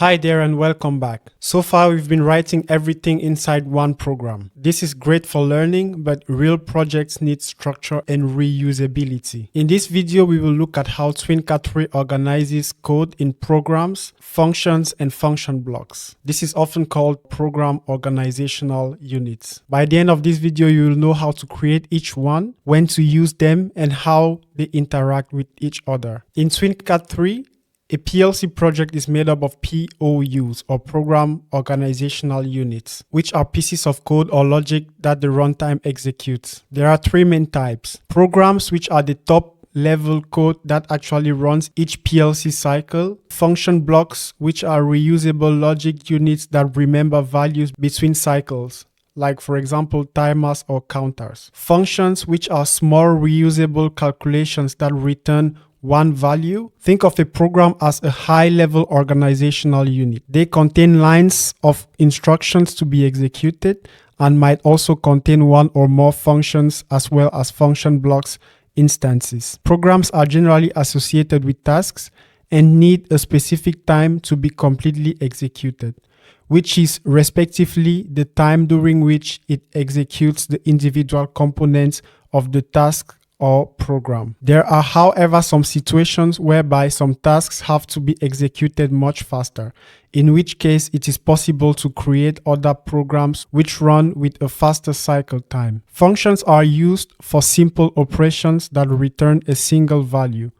Hi there and welcome back. So far we've been writing everything inside one program. This is great for learning, but real projects need structure and reusability. In this video we will look at how TwinCAT 3 organizes code in programs, functions and function blocks. This is often called program organizational units. By the end of this video you will know how to create each one, when to use them and how they interact with each other. In TwinCAT 3, a PLC project is made up of POUs, or Program Organizational Units, which are pieces of code or logic that the runtime executes. There are three main types: programs, which are the top level code that actually runs each PLC cycle; function blocks, which are reusable logic units that remember values between cycles, like for example timers or counters; functions, which are small reusable calculations that return one value. Think of a program as a high-level organizational unit. They contain lines of instructions to be executed and might also contain one or more functions as well as function blocks instances. Programs are generally associated with tasks and need a specific time to be completely executed, which is respectively the time during which it executes the individual components of the task or program. There are, however, some situations whereby some tasks have to be executed much faster, in which case it is possible to create other programs which run with a faster cycle time. Functions are used for simple operations that return a single value.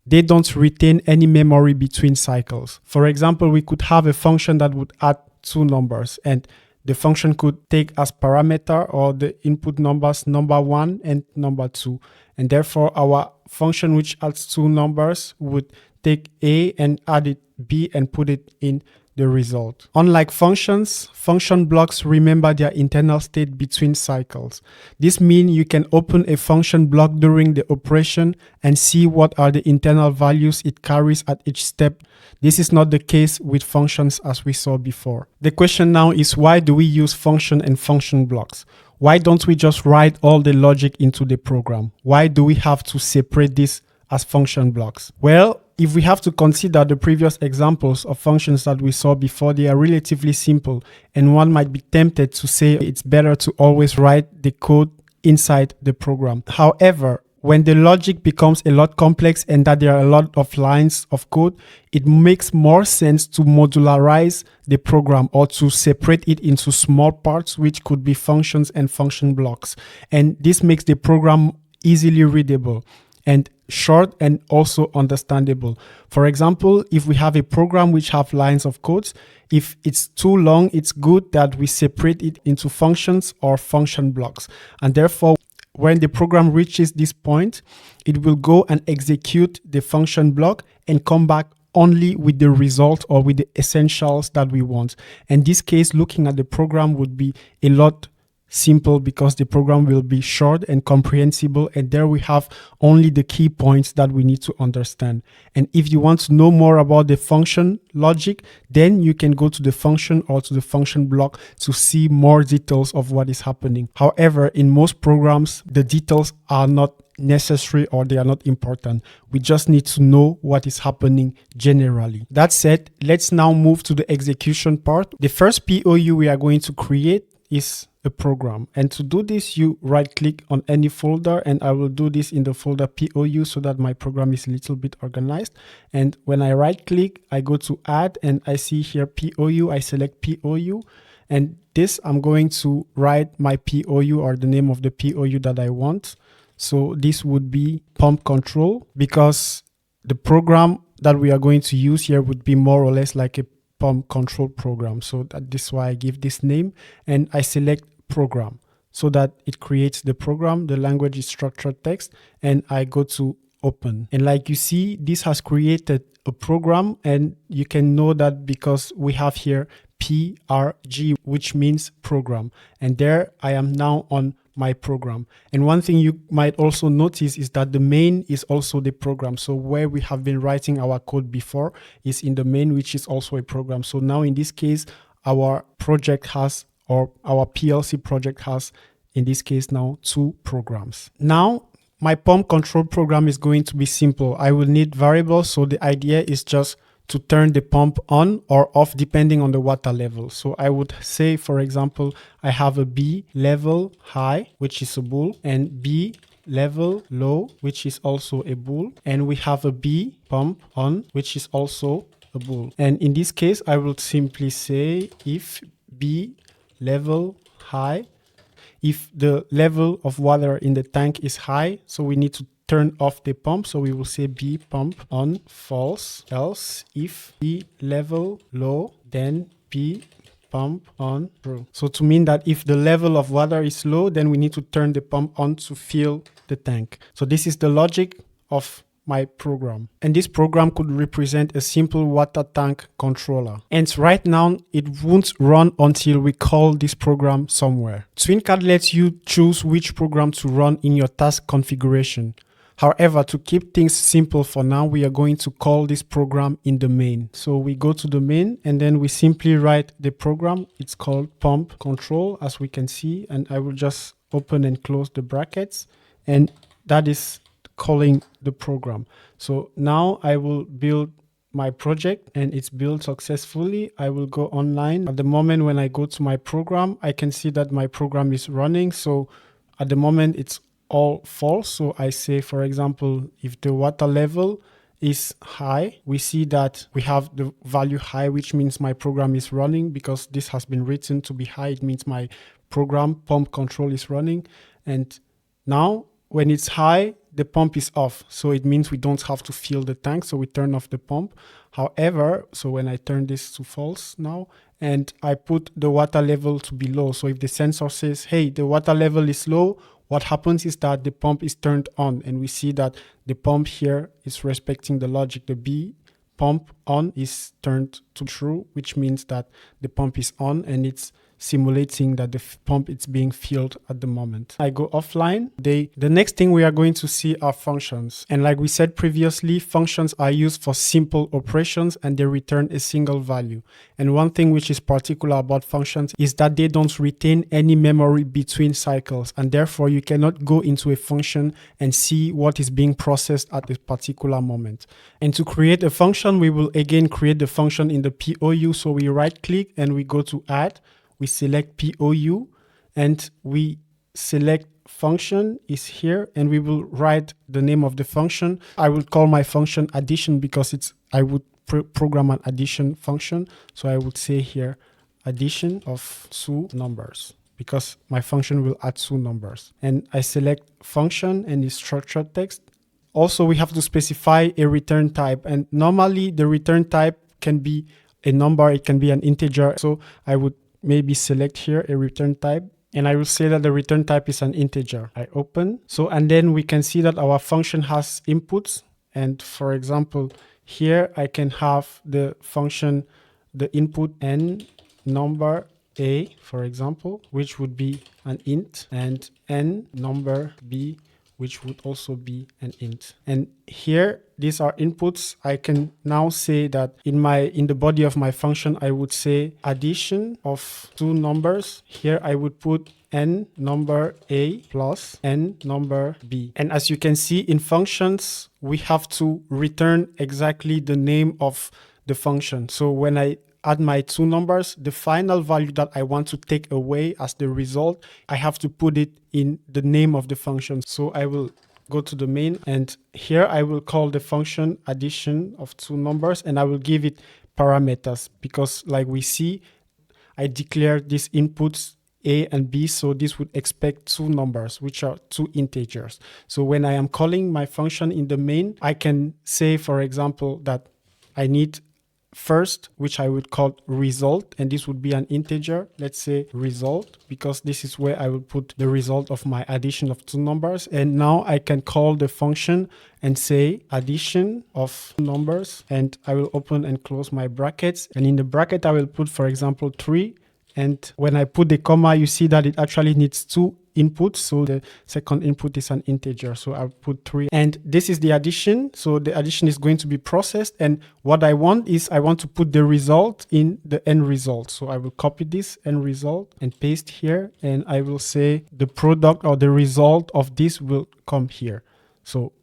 They don't retain any memory between cycles. For example, we could have a function that would add two numbers, and the function could take as parameter or the input numbers number 1 and number 2. And therefore our function which adds two numbers would take A and add it B and put it in the result. Unlike functions, function blocks remember their internal state between cycles. This means you can open a function block during the operation and see what are the internal values it carries at each step. This is not the case with functions as we saw before. The question now is, why do we use function and function blocks? Why don't we just write all the logic into the program? Why do we have to separate this as function blocks? Well, if we have to consider the previous examples of functions that we saw before, they are relatively simple, and one might be tempted to say it's better to always write the code inside the program. However, when the logic becomes a lot complex and that there are a lot of lines of code, it makes more sense to modularize the program or to separate it into small parts, which could be functions and function blocks. And this makes the program easily readable and short and also understandable. For example, if we have a program which have lines of codes, if it's too long, it's good that we separate it into functions or function blocks. And therefore, when the program reaches this point, it will go and execute the function block and come back only with the result or with the essentials that we want. In this case, looking at the program would be a lot simple because the program will be short and comprehensible, and there we have only the key points that we need to understand. And if you want to know more about the function logic, then you can go to the function or to the function block to see more details of what is happening. However, in most programs, the details are not necessary or they are not important. We just need to know what is happening generally. That said, let's now move to the execution part. The first POU we are going to create is a program, and to do this you right click on any folder, and I will do this in the folder POU so that my program is a little bit organized. And when I right click, I go to add and I see here POU. I select POU, and this I'm going to write my POU or the name of the POU that I want. So this would be pump control, because the program that we are going to use here would be more or less like a pump control program. So that is why I give this name, and I select program so that it creates the program. The language is structured text, and I go to open. And like you see, this has created a program, and you can know that because we have here PRG, which means program. And there I am now on my program. And one thing you might also notice is that the main is also the program. So where we have been writing our code before is in the main, which is also a program. So now in this case, our project has, or our PLC project has, in this case now, two programs. Now my pump control program is going to be simple. I will need variables. So the idea is just to turn the pump on or off depending on the water level. So I would say, for example, I have a B level high, which is a bool, and B level low, which is also a bool, and we have a B pump on, which is also a bool. And in this case, I will simply say if B level high, if the level of water in the tank is high, so we need to turn off the pump. So we will say B pump on false. Else, if B level low, then B pump on true. So to mean that if the level of water is low, then we need to turn the pump on to fill the tank. So this is the logic of my program. And this program could represent a simple water tank controller. And right now, it won't run until we call this program somewhere. TwinCAT lets you choose which program to run in your task configuration. However, to keep things simple for now, we are going to call this program in the main. So we go to the main and then we simply write the program. It's called pump control, as we can see, and I will just open and close the brackets, and that is calling the program. So now I will build my project and it's built successfully. I will go online. At the moment when I go to my program, I can see that my program is running. So at the moment it's all false. So I say, for example, if the water level is high, we see that we have the value high, which means my program is running because this has been written to be high. It means my program pump control is running. And now when it's high, the pump is off. So it means we don't have to fill the tank. So we turn off the pump. However, so when I turn this to false now, and I put the water level to be low. So if the sensor says, hey, the water level is low, what happens is that the pump is turned on. And we see that the pump here is respecting the logic. The B pump on is turned to true, which means that the pump is on and it's simulating that the pump is being filled at the moment. I go offline. The next thing we are going to see are functions. And like we said previously, functions are used for simple operations and they return a single value. And one thing which is particular about functions is that they don't retain any memory between cycles, and therefore you cannot go into a function and see what is being processed at a particular moment. And to create a function, we will again create the function in the POU. So we right click and we go to add. We select POU and we select function is here, and we will write the name of the function. I will call my function addition because I would program an addition function. So I would say here addition of two numbers because my function will add two numbers. And I select function and the structured text. Also, we have to specify a return type, and normally the return type can be a number, it can be an integer. So I would maybe select here a return type, and I will say that the return type is an integer. I open. So, and then we can see that our function has inputs. And for example, here I can have the function, the input n number a, for example, which would be an int, and n number b, which would also be an int. And here, these are inputs. I can now say that in the body of my function, I would say addition of two numbers. Here I would put n number a plus n number b. And as you can see in functions, we have to return exactly the name of the function. So when I add my two numbers, the final value that I want to take away as the result, I have to put it in the name of the function. So I will go to the main, and here I will call the function addition of two numbers, and I will give it parameters because like we see, I declare these inputs A and B, so this would expect two numbers, which are two integers. So when I am calling my function in the main, I can say, for example, that I need first, which I would call result, and this would be an integer. Let's say result, because this is where I will put the result of my addition of two numbers. And now I can call the function and say addition of numbers, and I will open and close my brackets. And in the bracket, I will put, for example, 3. And when I put the comma, you see that it actually needs two inputs. So the second input is an integer. So I'll put 3. And this is the addition. So the addition is going to be processed. And what I want is I want to put the result in the end result. So I will copy this end result and paste here. And I will say the product or the result of this will come here. So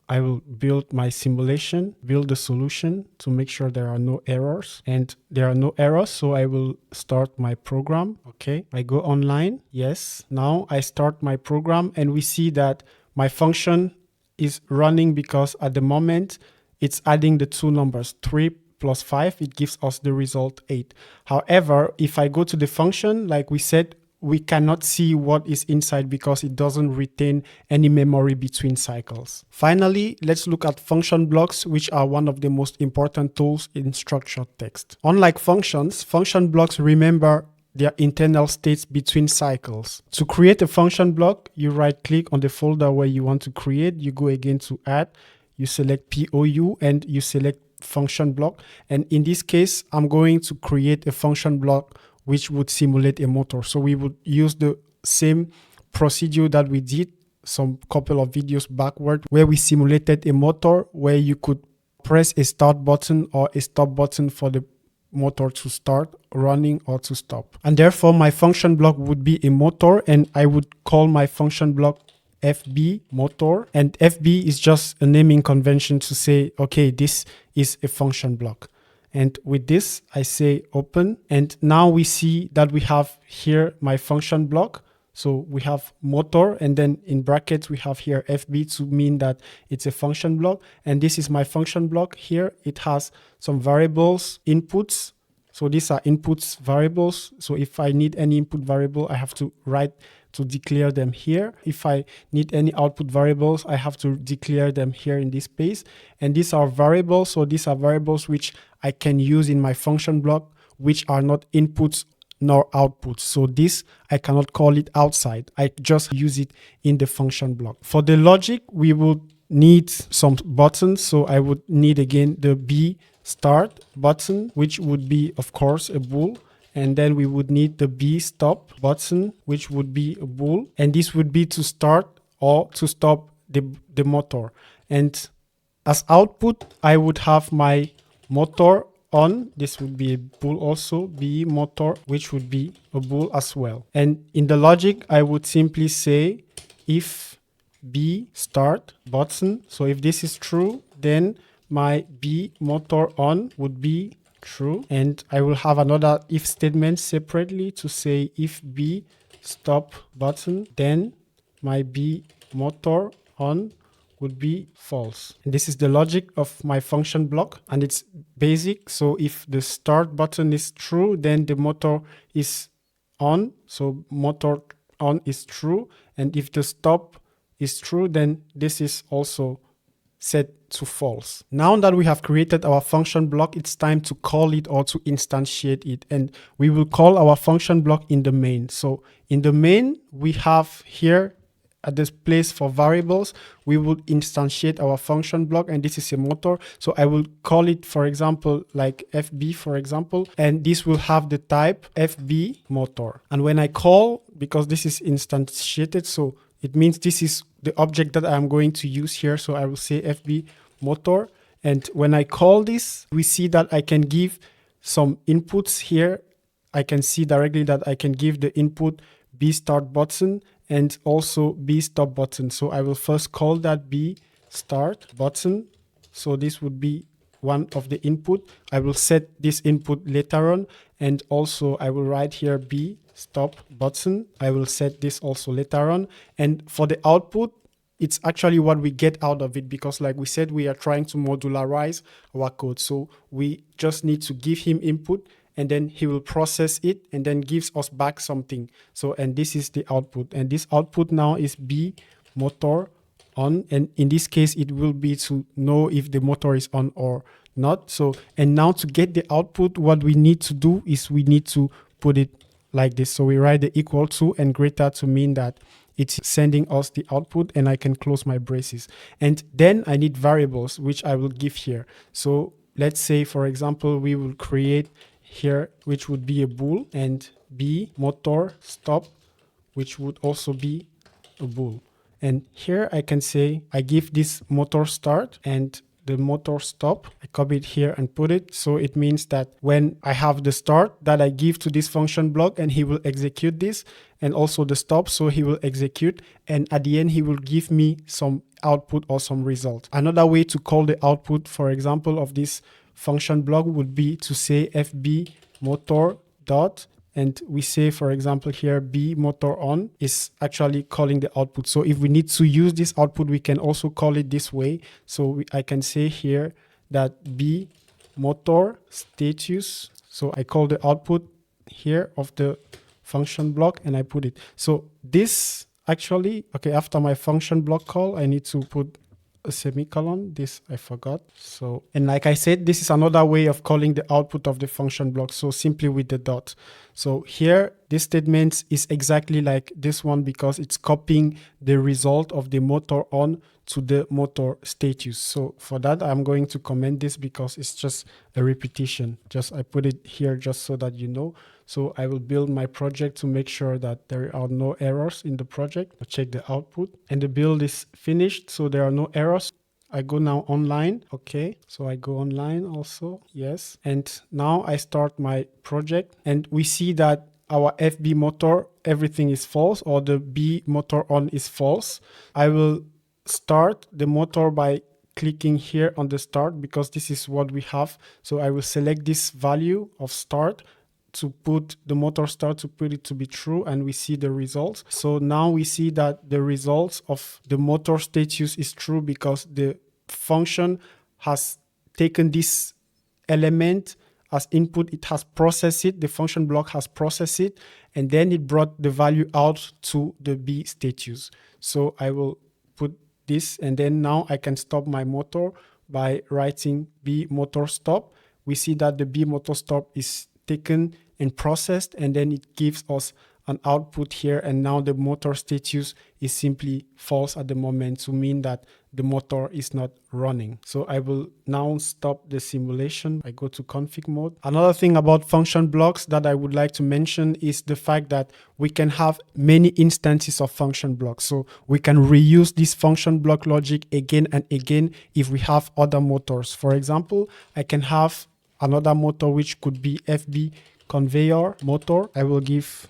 I will build my simulation, build the solution to make sure there are no errors. And there are no errors, so I will start my program. Okay, I go online. Yes, now I start my program and we see that my function is running because at the moment it's adding the two numbers, 3 plus 5, it gives us the result 8. However, if I go to the function, like we said, we cannot see what is inside because it doesn't retain any memory between cycles. Finally, let's look at function blocks, which are one of the most important tools in structured text. Unlike functions, function blocks remember their internal states between cycles. To create a function block, you right click on the folder where you want to create, you go again to add, you select POU and you select function block. And in this case, I'm going to create a function block which would simulate a motor. So we would use the same procedure that we did some couple of videos backward, where we simulated a motor where you could press a start button or a stop button for the motor to start running or to stop. And therefore my function block would be a motor, and I would call my function block FB motor, and FB is just a naming convention to say, okay, this is a function block. And with this, I say open. And now we see that we have here my function block. So we have motor, and then in brackets, we have here FB to mean that it's a function block. And this is my function block here. It has some variables, inputs. So these are inputs variables. So if I need any input variable, I have to write to declare them here. If I need any output variables, I have to declare them here in this space. And these are variables. So these are variables which I can use in my function block, which are not inputs nor outputs. So this, I cannot call it outside. I just use it in the function block. For the logic, we would need some buttons. So I would need again the B start button, which would be, of course, a bool. And then we would need the B stop button, which would be a bool. And this would be to start or to stop the motor. And as output, I would have my motor on. This would be a bool also, B motor, which would be a bool as well. And in the logic, I would simply say if B start button. So if this is true, then my B motor on would be true. And I will have another if statement separately to say if B stop button, then my B motor on would be false. And this is the logic of my function block, and it's basic. So if the start button is true, then the motor is on. So motor on is true. And if the stop is true, then this is also set to false. Now that we have created our function block, it's time to call it or to instantiate it. And we will call our function block in the main. So in the main, we have here at this place for variables, we will instantiate our function block, and this is a motor. So I will call it, for example, like FB, for example, and this will have the type FB motor. And when I call, because this is instantiated, so it means this is the object that I'm going to use here. So I will say FB motor. And when I call this, we see that I can give some inputs here. I can see directly that I can give the input B start button and also B stop button. So I will first call that B start button. So this would be one of the input. I will set this input later on. And also I will write here B stop button. I will set this also later on. And for the output, it's actually what we get out of it, because like we said, we are trying to modularize our code. So we just need to give him input, and then he will process it and then gives us back something. So, and this is the output. And this output now is B motor on. And in this case, it will be to know if the motor is on or not. So, and now to get the output, what we need to do is we need to put it like this. So we write the equal to and greater to mean that it's sending us the output, and I can close my braces. And then I need variables, which I will give here. So let's say, for example, we will create here, which would be a bool, and B motor stop, which would also be a bool. And here I can say I give this motor start, and the motor stop. I copy it here and put it. So it means that when I have the start that I give to this function block, and he will execute this, and also the stop, so he will execute, and at the end he will give me some output or some result. Another way to call the output, for example, of this function block would be to say fb motor dot, and we say, for example, here b motor on is actually calling the output. So if we need to use this output, we can also call it this way. So I can say here that b motor status. So I call the output here of the function block and I put it. So this actually, okay, after my function block call, I need to put a semicolon. This I forgot. So, and like I said, this is another way of calling the output of the function block. So simply with the dot. So here, this statement is exactly like this one because it's copying the result of the motor on to the motor status. So for that, I'm going to comment this because it's just a repetition. Just I put it here just so that you know. So I will build my project to make sure that there are no errors in the project. I'll check the output and the build is finished. So there are no errors. I go now online. Okay. So I go online also. Yes. And now I start my project and we see that our FB motor, everything is false, or the B motor on is false. I will start the motor by clicking here on the start because this is what we have. So I will select this value of start to put the motor start, to put it to be true, and we see the results. So now we see that the results of the motor status is true because the function has taken this element as input, it has processed it, the function block has processed it, and then it brought the value out to the B status. So I will put this, and then now I can stop my motor by writing B motor stop. We see that the B motor stop is taken and processed, and then it gives us an output here, and now the motor status is simply false at the moment to mean that the motor is not running. So I will now stop the simulation. I go to config mode. Another thing about function blocks that I would like to mention is the fact that we can have many instances of function blocks. So we can reuse this function block logic again and again if we have other motors. For example, I can have another motor which could be FB conveyor motor. I will give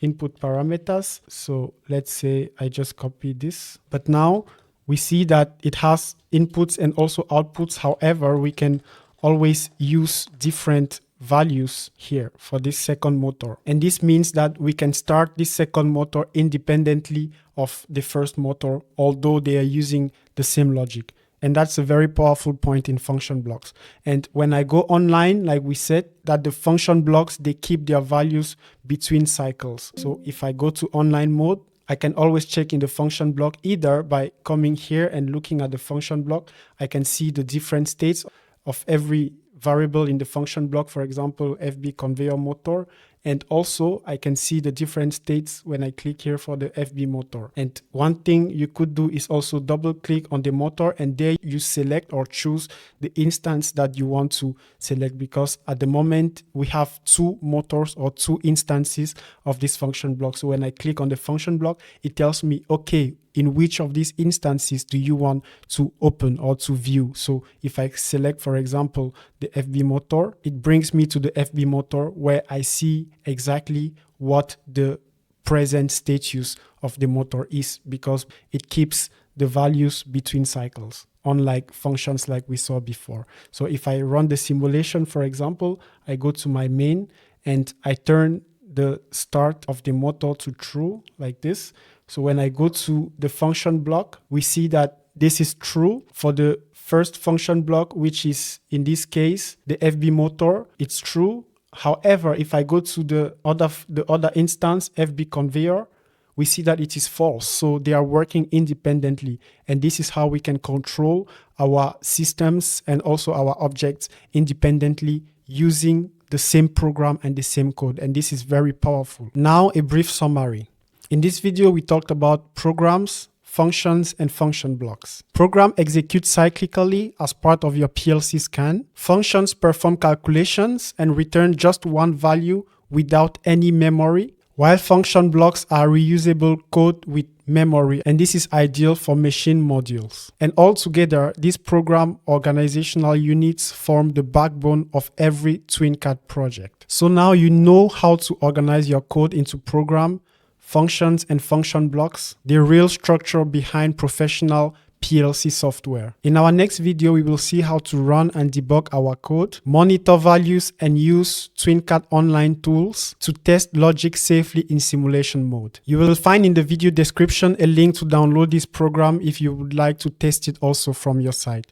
input parameters. So let's say I just copy this. But now we see that it has inputs and also outputs. However, we can always use different values here for this second motor. And this means that we can start this second motor independently of the first motor, although they are using the same logic. And that's a very powerful point in function blocks. And when I go online, like we said, that the function blocks, they keep their values between cycles. So if I go to online mode, I can always check in the function block either by coming here and looking at the function block. I can see the different states of every variable in the function block, for example, FB conveyor motor. And also I can see the different states when I click here for the FB motor. And one thing you could do is also double click on the motor, and there you select or choose the instance that you want to select, because at the moment we have two motors or two instances of this function block. So when I click on the function block, it tells me, okay, in which of these instances do you want to open or to view? So if I select, for example, the FB motor, it brings me to the FB motor where I see exactly what the present status of the motor is, because it keeps the values between cycles, unlike functions like we saw before. So if I run the simulation, for example, I go to my main and I turn the start of the motor to true like this. So when I go to the function block, we see that this is true for the first function block, which is in this case, the FB motor, it's true. However, if I go to the other instance, FB conveyor, we see that it is false. So they are working independently. And this is how we can control our systems and also our objects independently using the same program and the same code. And this is very powerful. Now, a brief summary. In this video, we talked about programs, functions, and function blocks. Program executes cyclically as part of your PLC scan. Functions perform calculations and return just one value without any memory, while function blocks are reusable code with memory, and this is ideal for machine modules. And altogether, these program organizational units form the backbone of every TwinCAT project. So now you know how to organize your code into program, functions, and function blocks, the real structure behind professional PLC software. In our next video, we will see how to run and debug our code, monitor values, and use TwinCAT online tools to test logic safely in simulation mode. You will find in the video description a link to download this program if you would like to test it also from your side.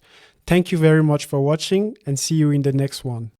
Thank you very much for watching, and see you in the next one.